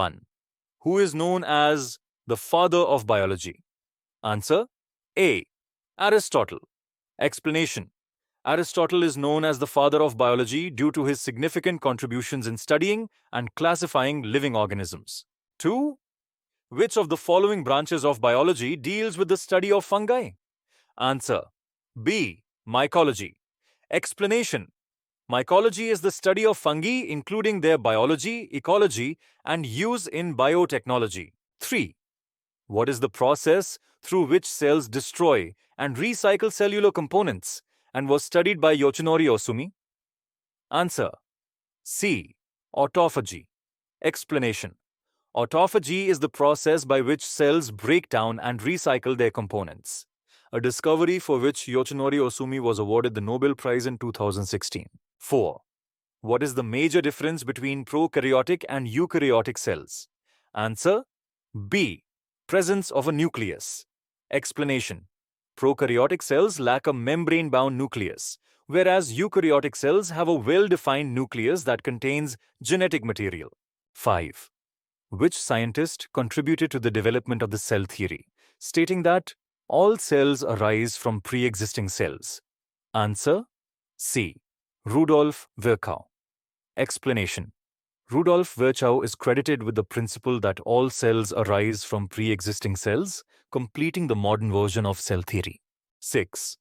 Ch.1. Who is known as the father of biology? Answer: A. Aristotle. Explanation: Aristotle is known as the father of biology due to his significant contributions in studying and classifying living organisms. 2. Which of the following branches of biology deals with the study of fungi? Answer: B. Mycology. Explanation: Mycology is the study of fungi, including their biology, ecology, and use in biotechnology. 3. What is the process through which cells destroy and recycle cellular components and was studied by Yoshinori Osumi? Answer: C. Autophagy. Explanation: Autophagy is the process by which cells break down and recycle their components, a discovery for which Yoshinori Osumi was awarded the Nobel Prize in 2016. 4. What is the major difference between prokaryotic and eukaryotic cells? Answer: B. Presence of a nucleus. Explanation: Prokaryotic cells lack a membrane-bound nucleus, whereas eukaryotic cells have a well-defined nucleus that contains genetic material. 5. Which scientist contributed to the development of the cell theory, stating that all cells arise from pre-existing cells? Answer: C. Rudolf Virchow. Explanation: Rudolf Virchow is credited with the principle that all cells arise from pre-existing cells, completing the modern version of cell theory. 6.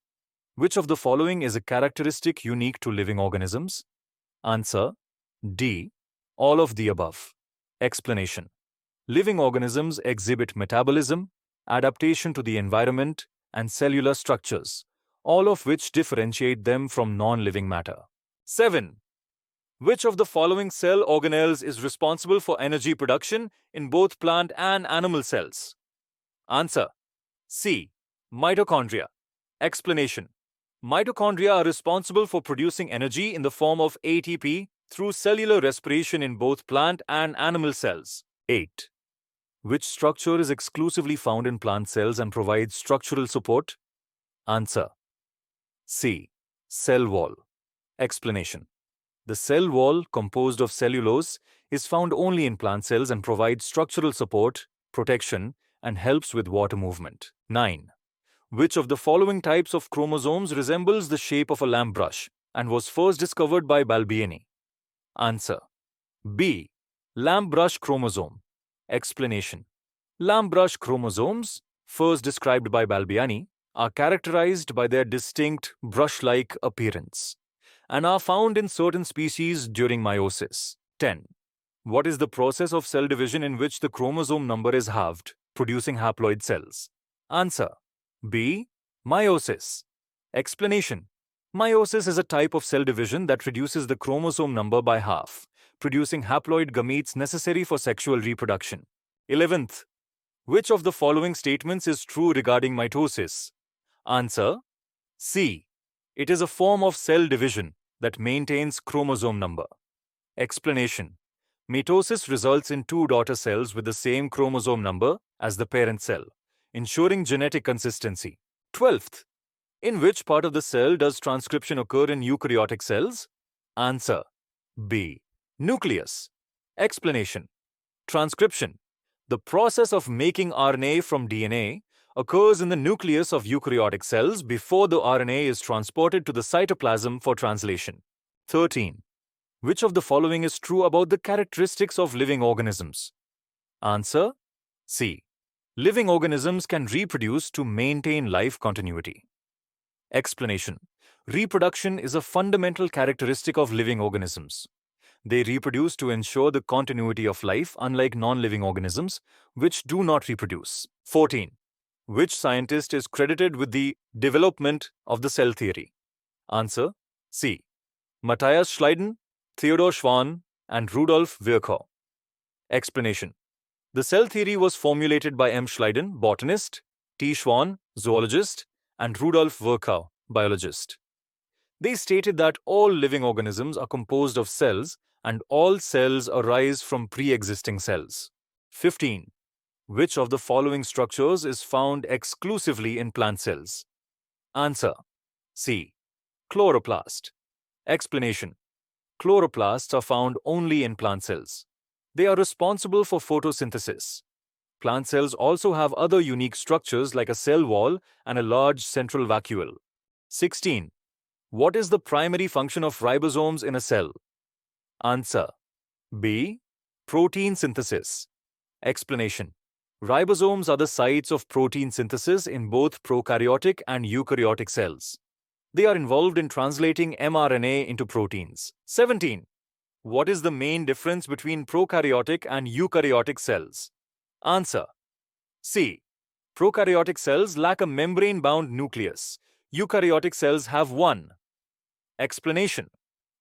Which of the following is a characteristic unique to living organisms? Answer: D. All of the above. Explanation: Living organisms exhibit metabolism, adaptation to the environment, and cellular structures, all of which differentiate them from non-living matter. 7. Which of the following cell organelles is responsible for energy production in both plant and animal cells? Answer: C. Mitochondria. Explanation: Mitochondria are responsible for producing energy in the form of ATP through cellular respiration in both plant and animal cells. 8. Which structure is exclusively found in plant cells and provides structural support? Answer: C. Cell wall. Explanation: The cell wall, composed of cellulose, is found only in plant cells and provides structural support, protection, and helps with water movement. 9. Which of the following types of chromosomes resembles the shape of a lamp brush and was first discovered by Balbiani? Answer: B. Lamp brush chromosome. Explanation: Lamp brush chromosomes, first described by Balbiani, are characterized by their distinct brush-like appearance and are found in certain species during meiosis. 10. What is the process of cell division in which the chromosome number is halved, producing haploid cells? Answer: B. Meiosis. Explanation: Meiosis is a type of cell division that reduces the chromosome number by half, producing haploid gametes necessary for sexual reproduction. 11th. Which of the following statements is true regarding mitosis? Answer: C. It is a form of cell division that maintains chromosome number. Explanation: Mitosis results in two daughter cells with the same chromosome number as the parent cell, ensuring genetic consistency. 12th. In which part of the cell does transcription occur in eukaryotic cells? Answer: B. Nucleus. Explanation: Transcription, the process of making RNA from DNA, occurs in the nucleus of eukaryotic cells before the RNA is transported to the cytoplasm for translation. 13. Which of the following is true about the characteristics of living organisms? Answer: C. Living organisms can reproduce to maintain life continuity. Explanation: Reproduction is a fundamental characteristic of living organisms. They reproduce to ensure the continuity of life, unlike non-living organisms, which do not reproduce. 14. Which scientist is credited with the development of the cell theory? Answer: C. Matthias Schleiden, Theodor Schwann, and Rudolf Virchow. Explanation: The cell theory was formulated by M. Schleiden, botanist, T. Schwann, zoologist, and Rudolf Virchow, biologist. They stated that all living organisms are composed of cells and all cells arise from pre-existing cells. 15. Which of the following structures is found exclusively in plant cells? Answer: C. Chloroplast. Explanation: Chloroplasts are found only in plant cells. They are responsible for photosynthesis. Plant cells also have other unique structures like a cell wall and a large central vacuole. 16. What is the primary function of ribosomes in a cell? Answer: B. Protein synthesis. Explanation: ribosomes are the sites of protein synthesis in both prokaryotic and eukaryotic cells. They are involved in translating mRNA into proteins. 17. What is the main difference between prokaryotic and eukaryotic cells? Answer: C. Prokaryotic cells lack a membrane-bound nucleus. Eukaryotic cells have one. Explanation: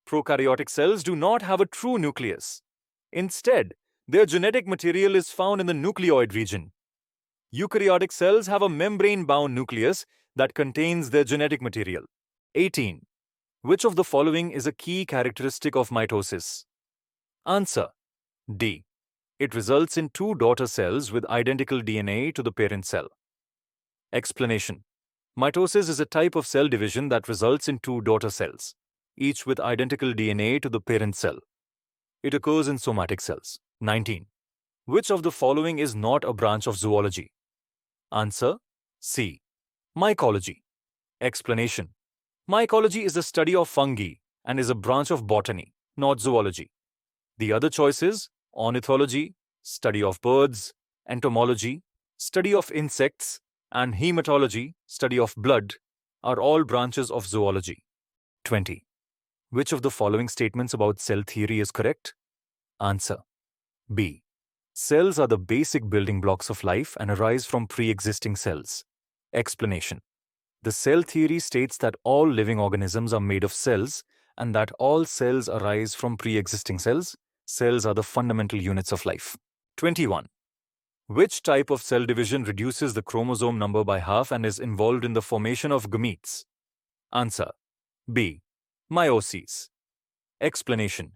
prokaryotic cells do not have a true nucleus. Instead, their genetic material is found in the nucleoid region. Eukaryotic cells have a membrane-bound nucleus that contains their genetic material. 18. Which of the following is a key characteristic of mitosis? Answer: D. It results in two daughter cells with identical DNA to the parent cell. Explanation: mitosis is a type of cell division that results in two daughter cells, each with identical DNA to the parent cell. It occurs in somatic cells. 19. Which of the following is not a branch of zoology? Answer: C. Mycology. Explanation: mycology is the study of fungi and is a branch of botany, not zoology. The other choices: ornithology, study of birds; entomology, study of insects; and hematology, study of blood, are all branches of zoology. 20. Which of the following statements about cell theory is correct? Answer: B. Cells are the basic building blocks of life and arise from pre-existing cells. Explanation: the cell theory states that all living organisms are made of cells and that all cells arise from pre-existing cells. Cells are the fundamental units of life. 21. Which type of cell division reduces the chromosome number by half and is involved in the formation of gametes? Answer: B. Meiosis. Explanation: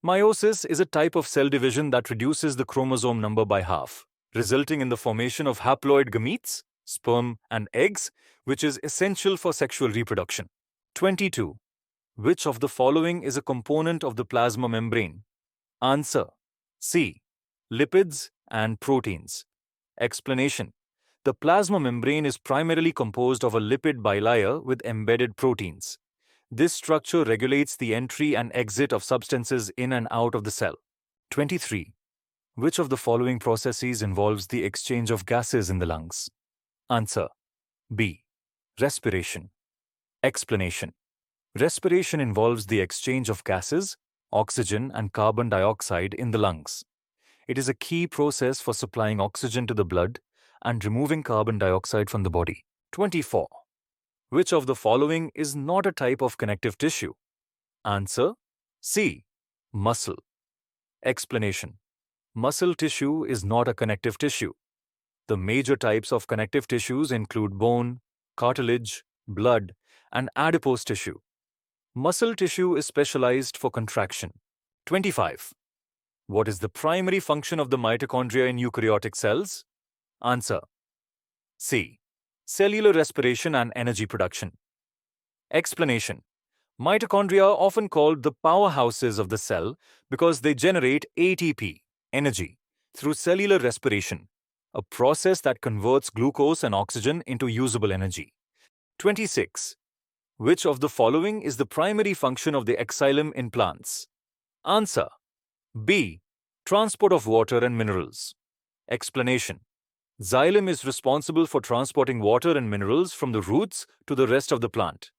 meiosis is a type of cell division that reduces the chromosome number by half, resulting in the formation of haploid gametes, sperm and eggs, which is essential for sexual reproduction. 22. Which of the following is a component of the plasma membrane? Answer: C. Lipids and proteins. Explanation: the plasma membrane is primarily composed of a lipid bilayer with embedded proteins. This structure regulates the entry and exit of substances in and out of the cell. 23. Which of the following processes involves the exchange of gases in the lungs? Answer: B. Respiration. Explanation: respiration involves the exchange of gases, oxygen and carbon dioxide in the lungs. It is a key process for supplying oxygen to the blood and removing carbon dioxide from the body. 24. Which of the following is not a type of connective tissue? Answer: C. Muscle. Explanation: muscle tissue is not a connective tissue. The major types of connective tissues include bone, cartilage, blood, and adipose tissue. Muscle tissue is specialized for contraction. 25. What is the primary function of the mitochondria in eukaryotic cells? Answer: C. Cellular respiration and energy production. Explanation: mitochondria are often called the powerhouses of the cell because they generate ATP, energy, through cellular respiration, a process that converts glucose and oxygen into usable energy. 26. Which of the following is the primary function of the xylem in plants? Answer: B. Transport of water and minerals. Explanation: xylem is responsible for transporting water and minerals from the roots to the rest of the plant.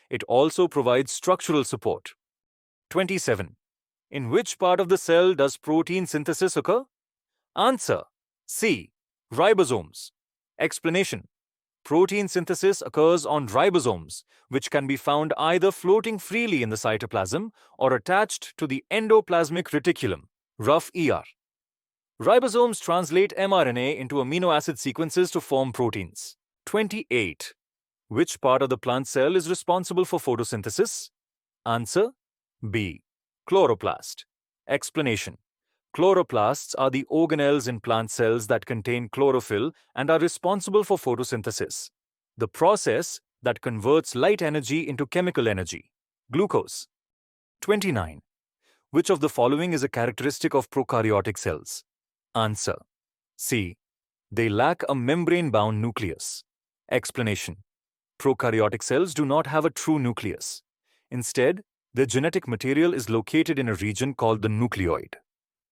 It also provides structural support. 27. In which part of the cell does protein synthesis occur? Answer: C. Ribosomes. Explanation: protein synthesis occurs on ribosomes, which can be found either floating freely in the cytoplasm or attached to the endoplasmic reticulum, rough ER. Ribosomes translate mRNA into amino acid sequences to form proteins. 28. Which part of the plant cell is responsible for photosynthesis? Answer: B. Chloroplast. Explanation: chloroplasts are the organelles in plant cells that contain chlorophyll and are responsible for photosynthesis, the process that converts light energy into chemical energy, glucose. 29. Which of the following is a characteristic of prokaryotic cells? Answer: C. They lack a membrane-bound nucleus. Explanation: prokaryotic cells do not have a true nucleus. Instead, their genetic material is located in a region called the nucleoid.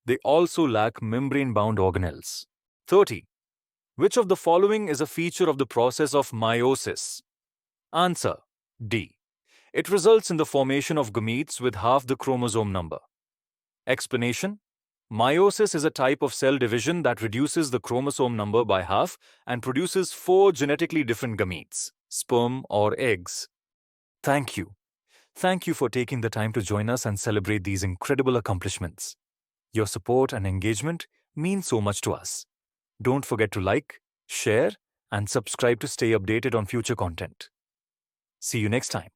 They also lack membrane-bound organelles. 30. Which of the following is a feature of the process of meiosis? Answer: D. It results in the formation of gametes with half the chromosome number. Explanation: meiosis is a type of cell division that reduces the chromosome number by half and produces 4 genetically different gametes, sperm or eggs. Thank you. Thank you for taking the time to join us and celebrate these incredible accomplishments. Your support and engagement mean so much to us. Don't forget to like, share, and subscribe to stay updated on future content. See you next time.